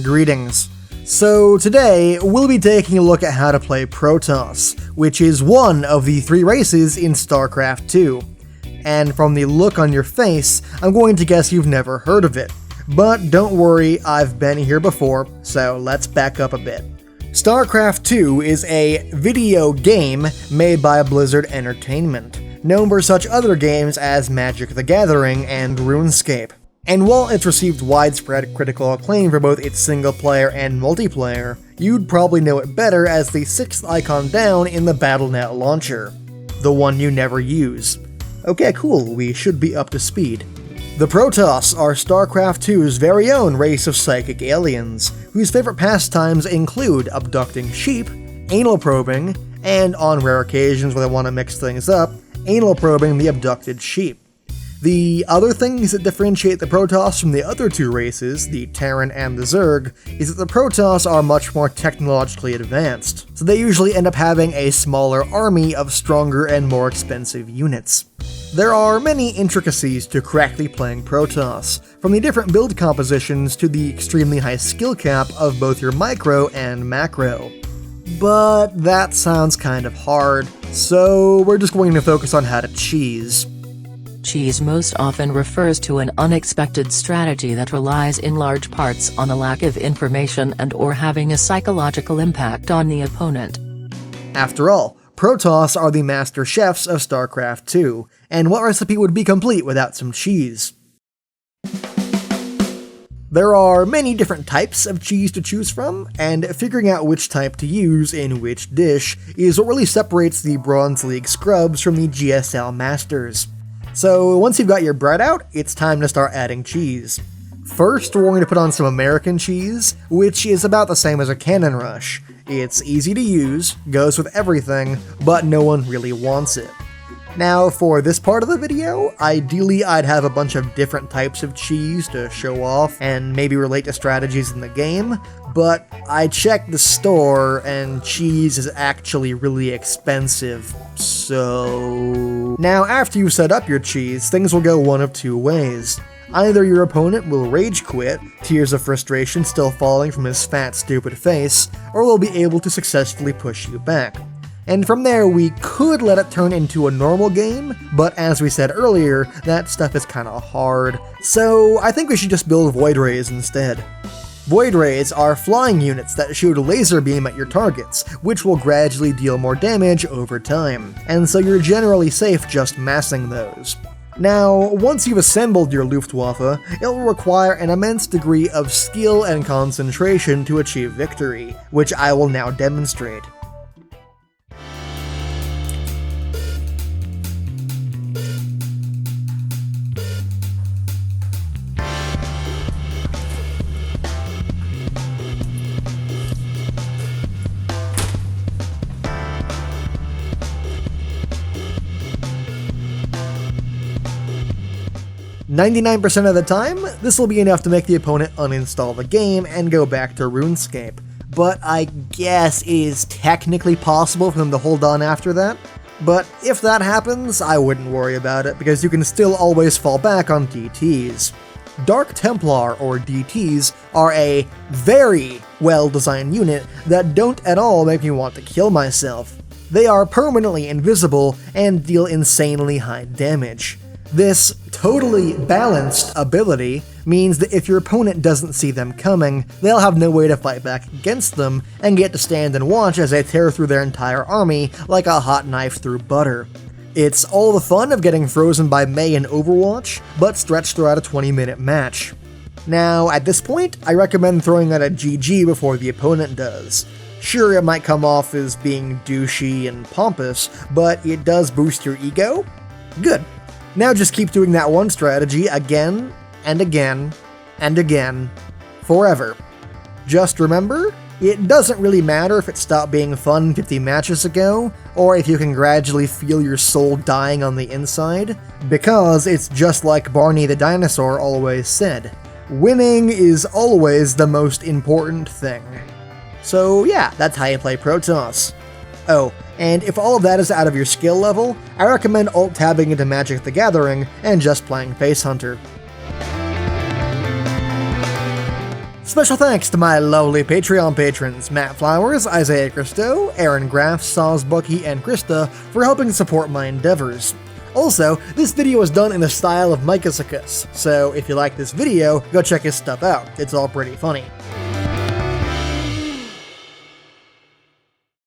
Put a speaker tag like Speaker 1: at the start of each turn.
Speaker 1: Greetings. So today, we'll be taking a look at how to play Protoss, which is one of the 3 races in StarCraft 2. And from the look on your face, I'm going to guess you've never heard of it. But don't worry, I've been here before, so let's back up a bit. StarCraft 2 is a video game made by Blizzard Entertainment, known for such other games as Magic the Gathering and RuneScape. And while it's received widespread critical acclaim for both its single-player and multiplayer, you'd probably know it better as the 6th icon down in the BattleNet launcher. The one you never use. Okay, cool, we should be up to speed. The Protoss are StarCraft 2's very own race of psychic aliens, whose favorite pastimes include abducting sheep, anal probing, and on rare occasions where they want to mix things up, anal probing the abducted sheep. The other things that differentiate the Protoss from the other 2 races, the Terran and the Zerg, is that the Protoss are much more technologically advanced, so they usually end up having a smaller army of stronger and more expensive units. There are many intricacies to correctly playing Protoss, from the different build compositions to the extremely high skill cap of both your micro and macro. But that sounds kind of hard, so we're just going to focus on how to cheese.
Speaker 2: Cheese most often refers to an unexpected strategy that relies in large parts on a lack of information and/or having a psychological impact on the opponent.
Speaker 1: After all, Protoss are the master chefs of StarCraft 2, and what recipe would be complete without some cheese? There are many different types of cheese to choose from, and figuring out which type to use in which dish is what really separates the Bronze League scrubs from the GSL masters. So once you've got your bread out, it's time to start adding cheese. First, we're going to put on some American cheese, which is about the same as a Cannon Rush. It's easy to use, goes with everything, but no one really wants it. Now, for this part of the video, ideally I'd have a bunch of different types of cheese to show off and maybe relate to strategies in the game, but I checked the store and cheese is actually really expensive, so... Now, after you set up your cheese, things will go one of 2 ways. Either your opponent will rage quit, tears of frustration still falling from his fat, stupid face, or they'll be able to successfully push you back. And from there, we could let it turn into a normal game, but as we said earlier, that stuff is kinda hard, so I think we should just build Void Rays instead. Void Rays are flying units that shoot a laser beam at your targets, which will gradually deal more damage over time, and so you're generally safe just massing those. Now, once you've assembled your Luftwaffe, it will require an immense degree of skill and concentration to achieve victory, which I will now demonstrate. "99% of the time, this will be enough to make the opponent uninstall the game and go back to RuneScape, but I guess it is technically possible for them to hold on after that. But if that happens, I wouldn't worry about it, because you can still always fall back on DTs. Dark Templar, or DTs, are a very well-designed unit that don't at all make me want to kill myself. They are permanently invisible and deal insanely high damage. This totally balanced ability means that if your opponent doesn't see them coming, they'll have no way to fight back against them and get to stand and watch as they tear through their entire army like a hot knife through butter. It's all the fun of getting frozen by Mei in Overwatch, but stretched throughout a 20-minute match. Now, at this point, I recommend throwing out a GG before the opponent does. Sure, it might come off as being douchey and pompous, but it does boost your ego? Good. Now just keep doing that one strategy again, and again, and again, forever. Just remember, it doesn't really matter if it stopped being fun 50 matches ago, or if you can gradually feel your soul dying on the inside, because it's just like Barney the dinosaur always said, winning is always the most important thing. So yeah, that's how you play Protoss. Oh, and if all of that is out of your skill level, I recommend alt-tabbing into Magic the Gathering and just playing Face Hunter. Special thanks to my lovely Patreon patrons Matt Flowers, Isaiah Christo, Aaron Graff, Saz Bucky, and Krista for helping support my endeavors. Also, this video is done in the style of Micah Sakus, so if you like this video, go check his stuff out, it's all pretty funny.